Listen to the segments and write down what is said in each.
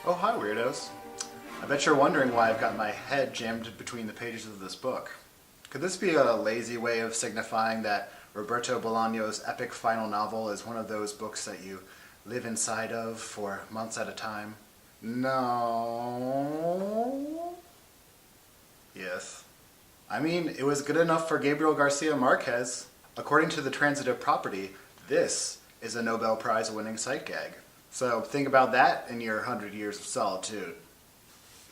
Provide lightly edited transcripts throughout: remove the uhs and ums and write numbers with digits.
Oh, hi, weirdos. I bet you're wondering why I've got my head jammed between the pages of this book. Could this be a lazy way of signifying that Roberto Bolaño's epic final novel is one of those books that you live inside of for months at a time? No. Yes. I mean, it was good enough for Gabriel Garcia Marquez. According to the Transitive Property, this is a Nobel Prize winning sight gag. So think about that in your 100 years of solitude.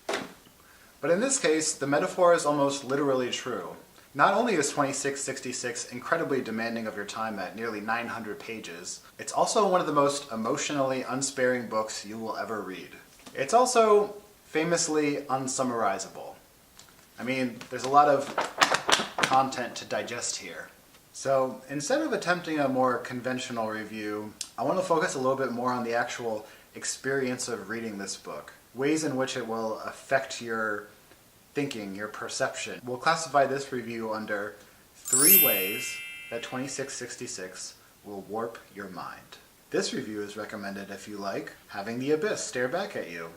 But in this case, the metaphor is almost literally true. Not only is 2666 incredibly demanding of your time at nearly 900 pages, it's also one of the most emotionally unsparing books you will ever read. It's also famously unsummarizable. I mean, there's a lot of content to digest here. So instead of attempting a more conventional review, I want to focus a little bit more on the actual experience of reading this book, ways in which it will affect your thinking, your perception. We'll classify this review under 3 ways that 2666 will warp your mind. This review is recommended if you like having the abyss stare back at you.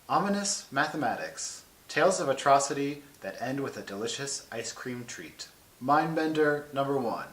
Ominous mathematics. Tales of atrocity that end with a delicious ice cream treat. Mindbender number 1.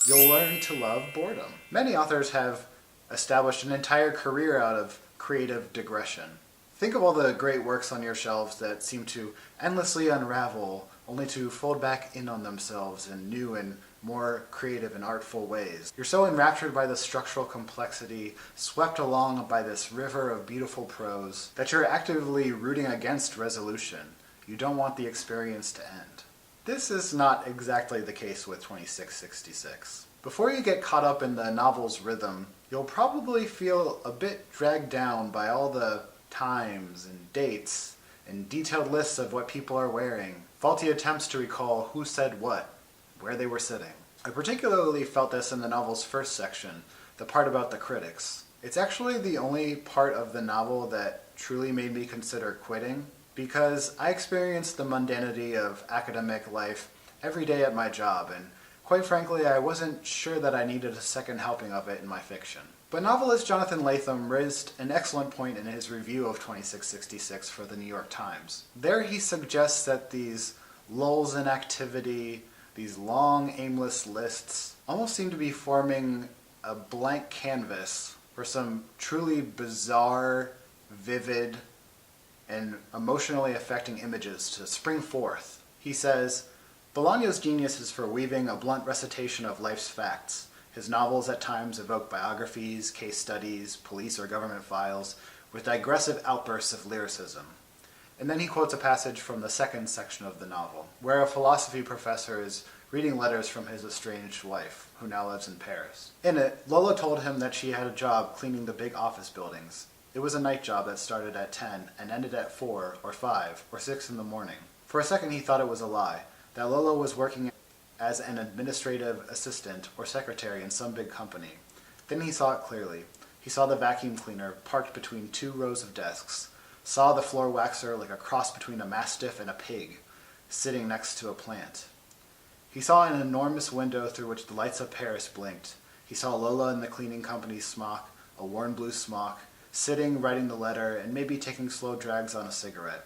You'll learn to love boredom. Many authors have established an entire career out of creative digression. Think of all the great works on your shelves that seem to endlessly unravel, only to fold back in on themselves in new and more creative and artful ways. You're so enraptured by the structural complexity, swept along by this river of beautiful prose, that you're actively rooting against resolution. You don't want the experience to end. This is not exactly the case with 2666. Before you get caught up in the novel's rhythm, you'll probably feel a bit dragged down by all the times and dates and detailed lists of what people are wearing, faulty attempts to recall who said what, where they were sitting. I particularly felt this in the novel's first section, the part about the critics. It's actually the only part of the novel that truly made me consider quitting, because I experienced the mundanity of academic life every day at my job, and quite frankly, I wasn't sure that I needed a second helping of it in my fiction. But novelist Jonathan Latham raised an excellent point in his review of 2666 for the New York Times. There he suggests that these lulls in activity, these long, aimless lists, almost seem to be forming a blank canvas for some truly bizarre, vivid, and emotionally affecting images to spring forth. He says, Bolaño's genius is for weaving a blunt recitation of life's facts. His novels at times evoke biographies, case studies, police or government files, with digressive outbursts of lyricism. And then he quotes a passage from the second section of the novel, where a philosophy professor is reading letters from his estranged wife, who now lives in Paris. In it, Lola told him that she had a job cleaning the big office buildings. It was a night job that started at 10 and ended at 4 or 5 or 6 in the morning. For a second he thought it was a lie, that Lola was working as an administrative assistant or secretary in some big company. Then he saw it clearly. He saw the vacuum cleaner parked between 2 rows of desks, saw the floor waxer like a cross between a mastiff and a pig, sitting next to a plant. He saw an enormous window through which the lights of Paris blinked. He saw Lola in the cleaning company's smock, a worn blue smock, sitting, writing the letter, and maybe taking slow drags on a cigarette.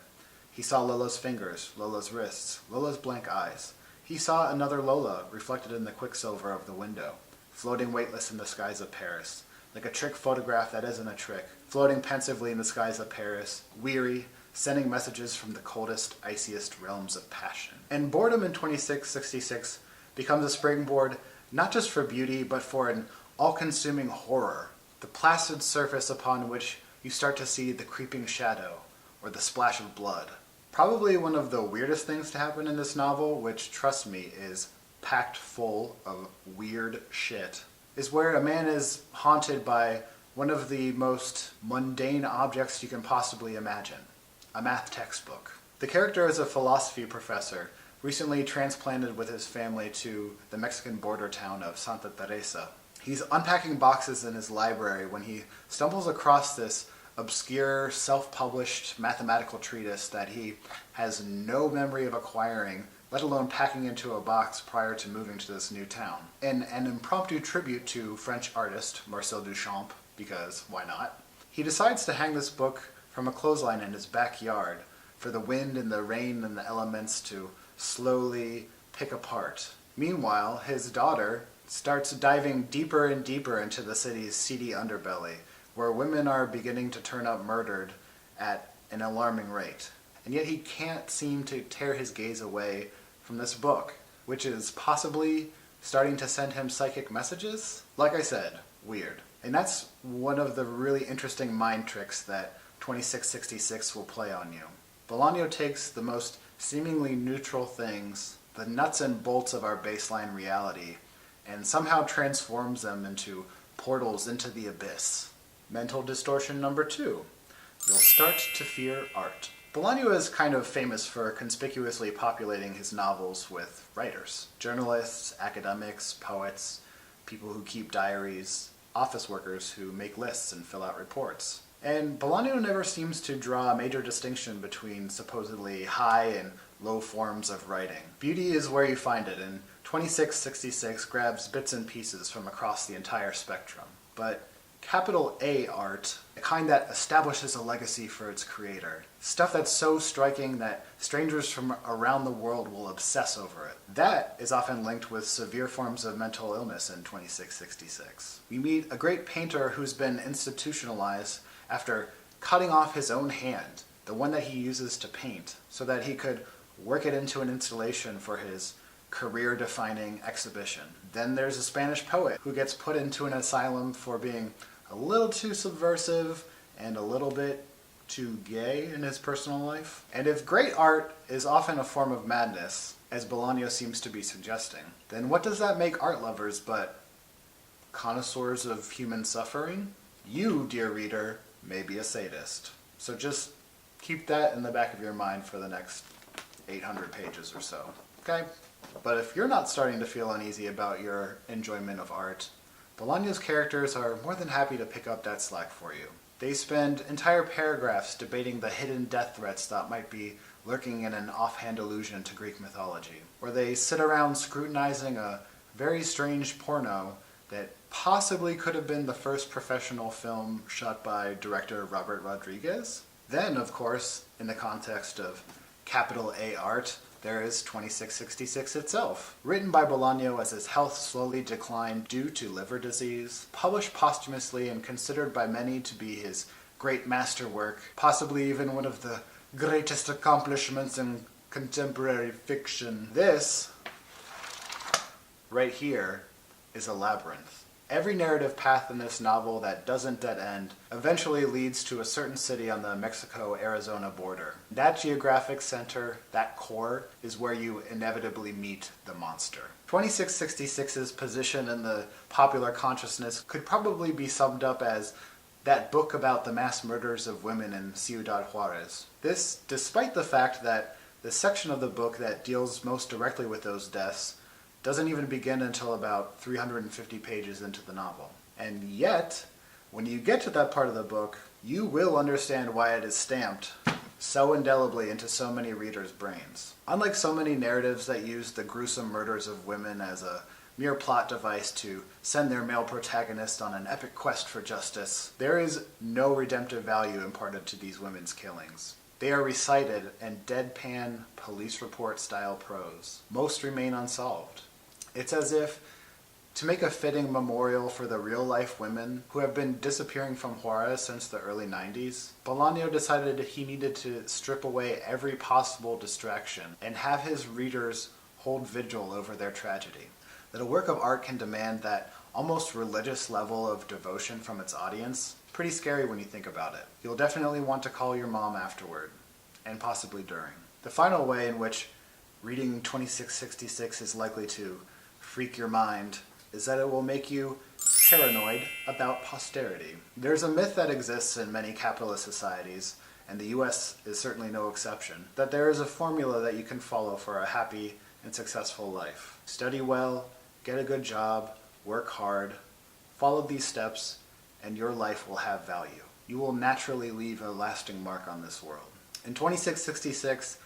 He saw Lola's fingers, Lola's wrists, Lola's blank eyes. He saw another Lola reflected in the quicksilver of the window, floating weightless in the skies of Paris, like a trick photograph that isn't a trick, floating pensively in the skies of Paris, weary, sending messages from the coldest, iciest realms of passion. And boredom in 2666 becomes a springboard not just for beauty, but for an all-consuming horror, the placid surface upon which you start to see the creeping shadow or the splash of blood. Probably one of the weirdest things to happen in this novel, which, trust me, is packed full of weird shit, is where a man is haunted by one of the most mundane objects you can possibly imagine, a math textbook. The character is a philosophy professor, recently transplanted with his family to the Mexican border town of Santa Teresa. He's unpacking boxes in his library when he stumbles across this obscure, self-published mathematical treatise that he has no memory of acquiring, let alone packing into a box prior to moving to this new town. In an impromptu tribute to French artist Marcel Duchamp, because why not, he decides to hang this book from a clothesline in his backyard for the wind and the rain and the elements to slowly pick apart. Meanwhile, his daughter starts diving deeper and deeper into the city's seedy underbelly, where women are beginning to turn up murdered at an alarming rate. And yet he can't seem to tear his gaze away from this book, which is possibly starting to send him psychic messages? Like I said, weird. And that's one of the really interesting mind tricks that 2666 will play on you. Bolaño takes the most seemingly neutral things, the nuts and bolts of our baseline reality, and somehow transforms them into portals into the abyss. Mental distortion number 2. You'll start to fear art. Bolaño is kind of famous for conspicuously populating his novels with writers. Journalists, academics, poets, people who keep diaries, office workers who make lists and fill out reports. And Bolaño never seems to draw a major distinction between supposedly high and low forms of writing. Beauty is where you find it, and 2666 grabs bits and pieces from across the entire spectrum. But capital A art, the kind that establishes a legacy for its creator. Stuff that's so striking that strangers from around the world will obsess over it. That is often linked with severe forms of mental illness in 2666. We meet a great painter who's been institutionalized after cutting off his own hand, the one that he uses to paint, so that he could work it into an installation for his career-defining exhibition. Then there's a Spanish poet who gets put into an asylum for being a little too subversive and a little bit too gay in his personal life. And if great art is often a form of madness, as Bolaño seems to be suggesting, then what does that make art lovers but connoisseurs of human suffering? You, dear reader, may be a sadist. So just keep that in the back of your mind for the next 800 pages or so, okay? But if you're not starting to feel uneasy about your enjoyment of art, Bolaño's characters are more than happy to pick up that slack for you. They spend entire paragraphs debating the hidden death threats that might be lurking in an offhand allusion to Greek mythology, or they sit around scrutinizing a very strange porno that possibly could have been the first professional film shot by director Robert Rodriguez. Then, of course, in the context of capital A art, there is 2666 itself. Written by Bolaño as his health slowly declined due to liver disease, published posthumously and considered by many to be his great masterwork, possibly even one of the greatest accomplishments in contemporary fiction. This, right here, is a labyrinth. Every narrative path in this novel that doesn't dead end eventually leads to a certain city on the Mexico-Arizona border. That geographic center, that core, is where you inevitably meet the monster. 2666's position in the popular consciousness could probably be summed up as that book about the mass murders of women in Ciudad Juarez. This, despite the fact that the section of the book that deals most directly with those deaths doesn't even begin until about 350 pages into the novel. And yet, when you get to that part of the book, you will understand why it is stamped so indelibly into so many readers' brains. Unlike so many narratives that use the gruesome murders of women as a mere plot device to send their male protagonist on an epic quest for justice, there is no redemptive value imparted to these women's killings. They are recited in deadpan police report style prose. Most remain unsolved. It's as if, to make a fitting memorial for the real-life women who have been disappearing from Juarez since the early 90s, Bolaño decided he needed to strip away every possible distraction and have his readers hold vigil over their tragedy. That a work of art can demand that almost religious level of devotion from its audience, pretty scary when you think about it. You'll definitely want to call your mom afterward, and possibly during. The final way in which reading 2666 is likely to freak your mind is that it will make you paranoid about posterity. There's a myth that exists in many capitalist societies, and the US is certainly no exception, that there is a formula that you can follow for a happy and successful life. Study well, get a good job, work hard, follow these steps, and your life will have value. You will naturally leave a lasting mark on this world. In 2666,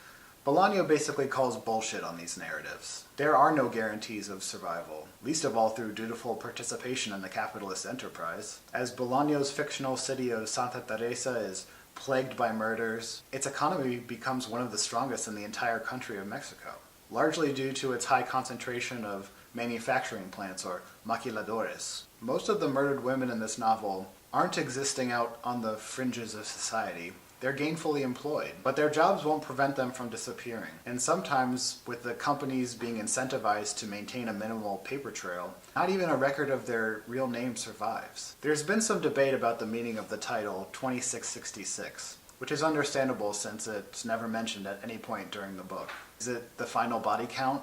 Bolaño basically calls bullshit on these narratives. There are no guarantees of survival, least of all through dutiful participation in the capitalist enterprise. As Bolaño's fictional city of Santa Teresa is plagued by murders, its economy becomes one of the strongest in the entire country of Mexico, largely due to its high concentration of manufacturing plants, or maquiladores. Most of the murdered women in this novel aren't existing out on the fringes of society. They're gainfully employed, but their jobs won't prevent them from disappearing. And sometimes, with the companies being incentivized to maintain a minimal paper trail, not even a record of their real name survives. There's been some debate about the meaning of the title 2666, which is understandable since it's never mentioned at any point during the book. Is it the final body count?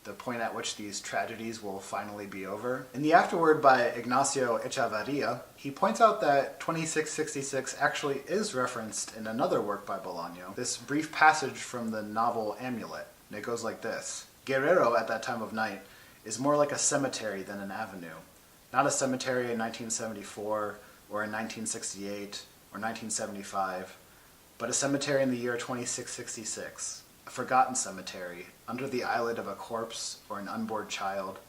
The point at which these tragedies will finally be over? In the afterword by Ignacio Echevarria, he points out that 2666 actually is referenced in another work by Bolaño, this brief passage from the novel Amulet. And it goes like this: Guerrero at that time of night is more like a cemetery than an avenue. Not a cemetery in 1974 or in 1968 or 1975, but a cemetery in the year 2666. A forgotten cemetery, under the eyelid of a corpse or an unborn child,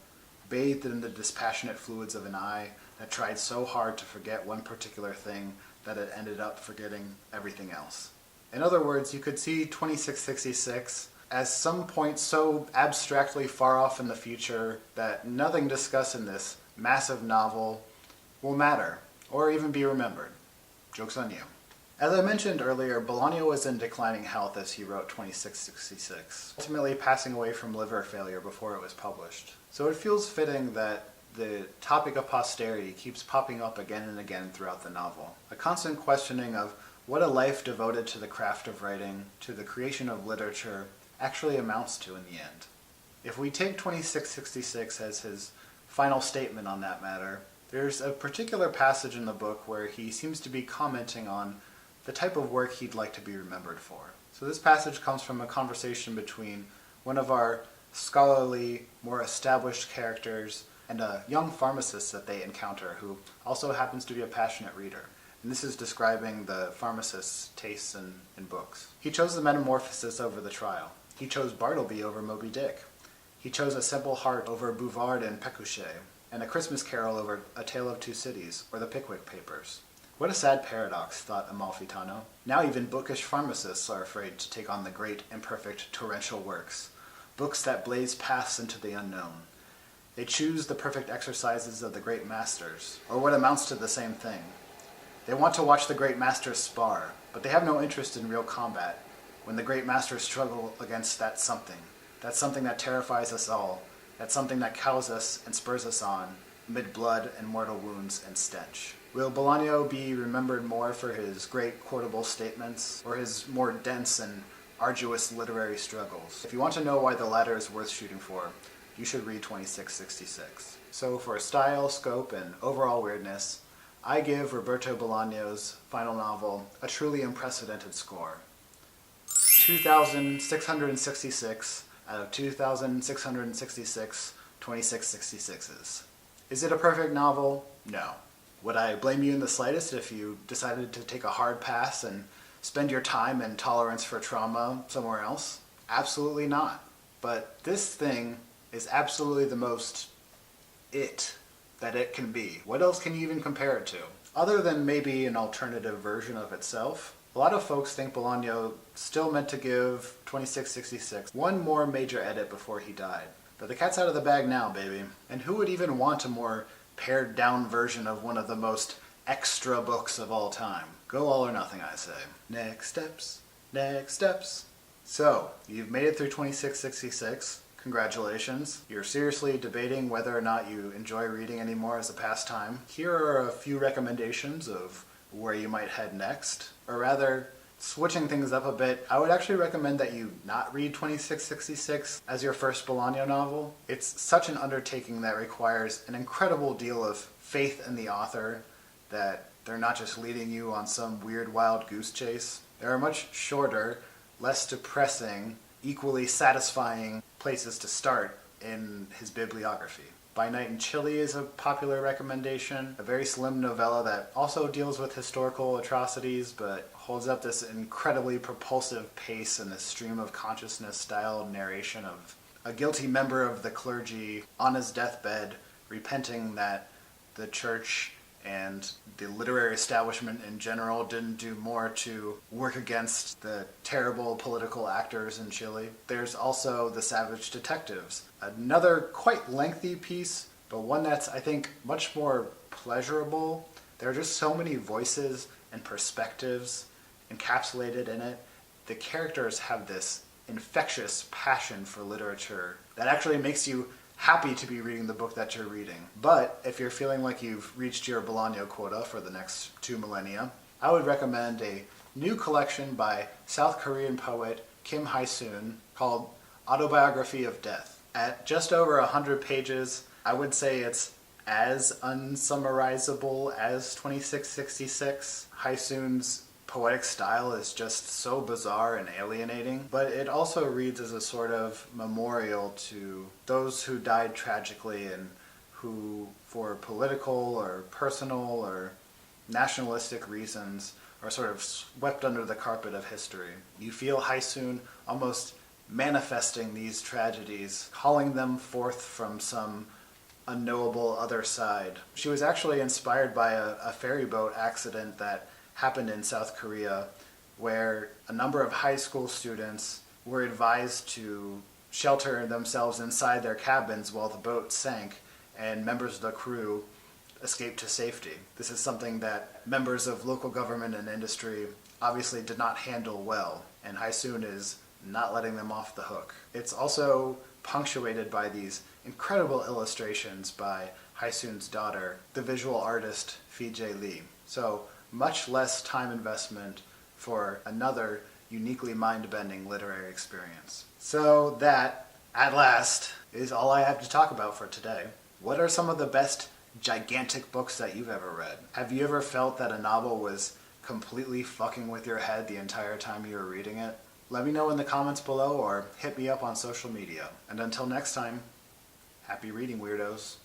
bathed in the dispassionate fluids of an eye that tried so hard to forget one particular thing that it ended up forgetting everything else. In other words, you could see 2666 as some point so abstractly far off in the future that nothing discussed in this massive novel will matter, or even be remembered. Joke's on you. As I mentioned earlier, Bolaño was in declining health as he wrote 2666, ultimately passing away from liver failure before it was published. So it feels fitting that the topic of posterity keeps popping up again and again throughout the novel. A constant questioning of what a life devoted to the craft of writing, to the creation of literature, actually amounts to in the end. If we take 2666 as his final statement on that matter, there's a particular passage in the book where he seems to be commenting on the type of work he'd like to be remembered for. So this passage comes from a conversation between one of our scholarly, more established characters and a young pharmacist that they encounter who also happens to be a passionate reader. And this is describing the pharmacist's tastes in books. He chose the Metamorphosis over the Trial. He chose Bartleby over Moby Dick. He chose A Simple Heart over Bouvard and Pécuchet, and A Christmas Carol over A Tale of Two Cities, or the Pickwick Papers. What a sad paradox, thought Amalfitano. Now even bookish pharmacists are afraid to take on the great, imperfect, torrential works, books that blaze paths into the unknown. They choose the perfect exercises of the great masters, or what amounts to the same thing. They want to watch the great masters spar, but they have no interest in real combat, when the great masters struggle against that something that terrifies us all, that something that cows us and spurs us on, amid blood and mortal wounds and stench. Will Bolaño be remembered more for his great quotable statements, or his more dense and arduous literary struggles? If you want to know why the latter is worth shooting for, you should read 2666. So for style, scope, and overall weirdness, I give Roberto Bolaño's final novel a truly unprecedented score. 2,666 out of 2,666 2666s. Is it a perfect novel? No. Would I blame you in the slightest if you decided to take a hard pass and spend your time and tolerance for trauma somewhere else? Absolutely not. But this thing is absolutely the most it that it can be. What else can you even compare it to? Other than maybe an alternative version of itself, a lot of folks think Bolaño still meant to give 2666 one more major edit before he died. But the cat's out of the bag now, baby. And who would even want a more pared down version of one of the most extra books of all time? Go all or nothing, I say. Next steps, next steps. So, you've made it through 2666. Congratulations. You're seriously debating whether or not you enjoy reading anymore as a pastime. Here are a few recommendations of where you might head next. Or rather, switching things up a bit, I would actually recommend that you not read 2666 as your first Bolaño novel. It's such an undertaking that requires an incredible deal of faith in the author that they're not just leading you on some weird wild goose chase. There are much shorter, less depressing, equally satisfying places to start in his bibliography. By Night in Chile is a popular recommendation, a very slim novella that also deals with historical atrocities, but holds up this incredibly propulsive pace and this stream of consciousness style narration of a guilty member of the clergy on his deathbed, repenting that the church and the literary establishment in general didn't do more to work against the terrible political actors in Chile. There's also The Savage Detectives, another quite lengthy piece, but one that's, I think, much more pleasurable. There are just so many voices and perspectives encapsulated in it. The characters have this infectious passion for literature that actually makes you happy to be reading the book that you're reading. But if you're feeling like you've reached your Bolaño quota for the next 2 millennia, I would recommend a new collection by South Korean poet Kim Hae-soon called Autobiography of Death. At just over 100 pages, I would say it's as unsummarizable as 2666. Hae-soon's poetic style is just so bizarre and alienating, but it also reads as a sort of memorial to those who died tragically and who, for political or personal or nationalistic reasons, are sort of swept under the carpet of history. You feel Hae-soon almost manifesting these tragedies, calling them forth from some unknowable other side. She was actually inspired by a ferry boat accident that happened in South Korea, where a number of high school students were advised to shelter themselves inside their cabins while the boat sank, and members of the crew escaped to safety. This is something that members of local government and industry obviously did not handle well, and Hae-soon is not letting them off the hook. It's also punctuated by these incredible illustrations by Hae-soon's daughter, the visual artist Fee-jae Lee. So much less time investment for another uniquely mind-bending literary experience. So that, at last, is all I have to talk about for today. What are some of the best gigantic books that you've ever read? Have you ever felt that a novel was completely fucking with your head the entire time you were reading it? Let me know in the comments below or hit me up on social media. And until next time, happy reading, weirdos.